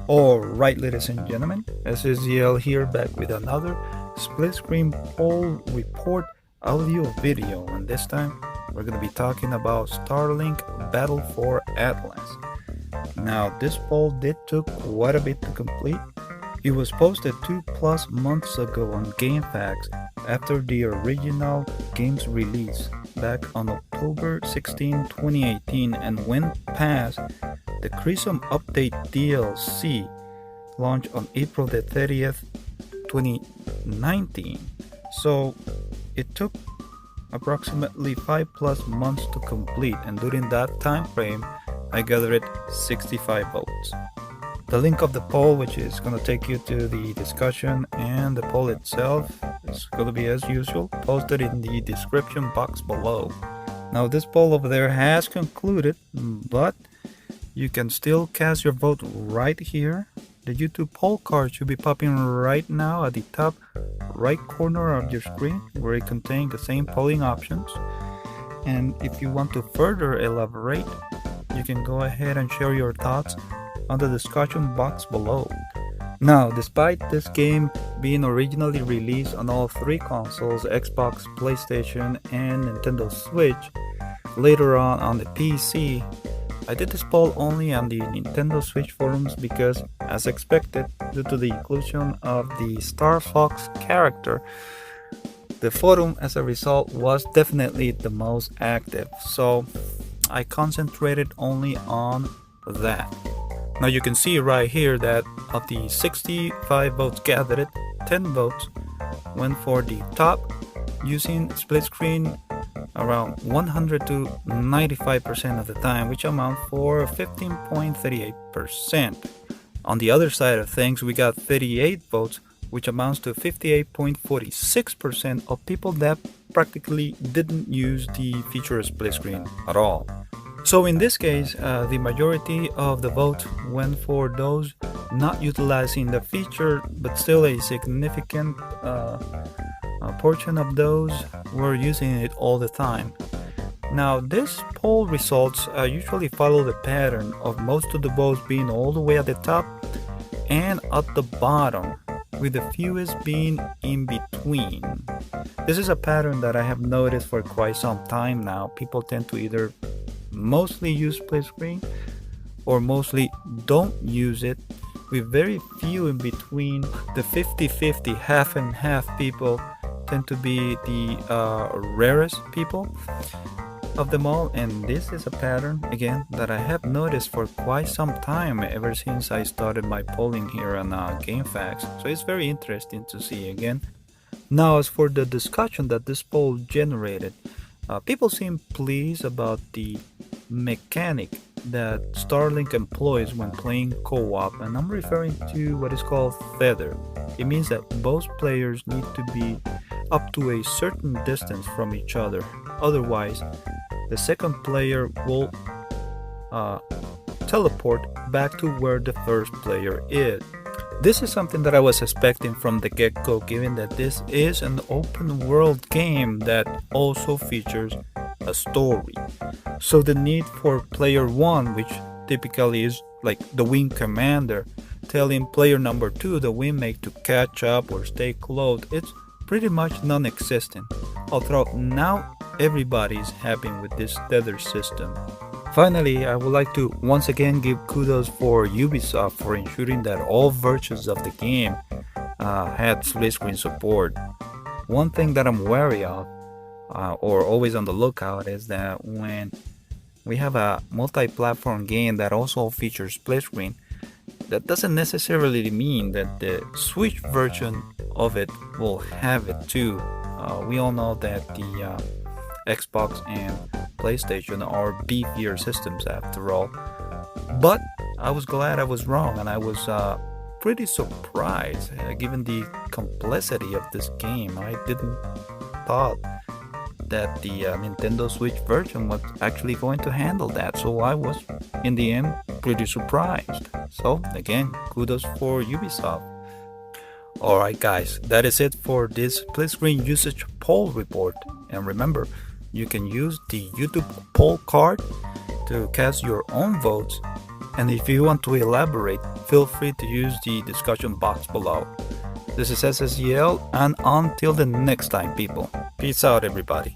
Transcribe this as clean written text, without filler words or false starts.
Alright, ladies and gentlemen, SSGL here, back with another split screen poll report audio video, and this time we're going to be talking about Starlink Battle for Atlas. Now, this poll did took quite a bit to complete. It was posted 2+ months ago on GameFAQs after the original game's release back on October 16, 2018, and went past the Crimson Update DLC launched on April the 30th, 2019. So it took approximately 5+ months to complete, and during that time frame I gathered 65 votes. The link of the poll, which is going to take you to the discussion, and the poll itself is going to be, as usual, posted in the description box below. Now, this poll over there has concluded, but you can still cast your vote right here. The YouTube poll card should be popping right now at the top right corner of your screen, where it contains the same polling options. And if you want to further elaborate, you can go ahead and share your thoughts on the discussion box below. Now, despite this game being originally released on all three consoles, Xbox, PlayStation, and Nintendo Switch, later on the PC, I did this poll only on the Nintendo Switch forums because, as expected, due to the inclusion of the Star Fox character, the forum as a result was definitely the most active, so I concentrated only on that. Now you can see right here that of the 65 votes gathered, 10 votes went for the top, using split screen around 100 to 95% of the time, which amount for 15.38%. On the other side of things, we got 38 votes, which amounts to 58.46% of people that practically didn't use the feature of split screen at all. So in this case, the majority of the votes went for those not utilizing the feature, but still a significant portion of those were using it all the time. Now, this poll results usually follow the pattern of most of the votes being all the way at the top and at the bottom, with the fewest being in between. This is a pattern that I have noticed for quite some time now. People tend to either mostly use split screen or mostly don't use it, with very few in between. The 50-50, half and half people tend to be the rarest people of them all, and this is a pattern again that I have noticed for quite some time, ever since I started my polling here on GameFAQs. So it's very interesting to see again. Now, as for the discussion that this poll generated, people seem pleased about the mechanic that Starlink employs when playing co-op, and I'm referring to what is called tether. It means that both players need to be up to a certain distance from each other, otherwise the second player will teleport back to where the first player is. This is something that I was expecting from the get-go, given that this is an open world game that also features a story. So the need for player 1, which typically is like the wing commander, telling player number 2, the wingmate, to catch up or stay close, it's pretty much non-existent, although now everybody's happy with this tether system. Finally, I would like to once again give kudos for Ubisoft for ensuring that all versions of the game had split screen support. One thing that I'm wary of, or always on the lookout, is that when we have a multi-platform game that also features split screen, that doesn't necessarily mean that the Switch version of it will have it too. We all know that the Xbox and PlayStation are beefier systems after all. But I was glad I was wrong, and I was pretty surprised given the complexity of this game. I didn't thought that the Nintendo Switch version was actually going to handle that, so I was in the end pretty surprised. So again, kudos for Ubisoft. Alright guys, that is it for this split screen usage poll report, and remember, you can use the YouTube poll card to cast your own votes And if you want to elaborate, feel free to use the discussion box below. This is SSGL, and until the next time, people. Peace out, everybody.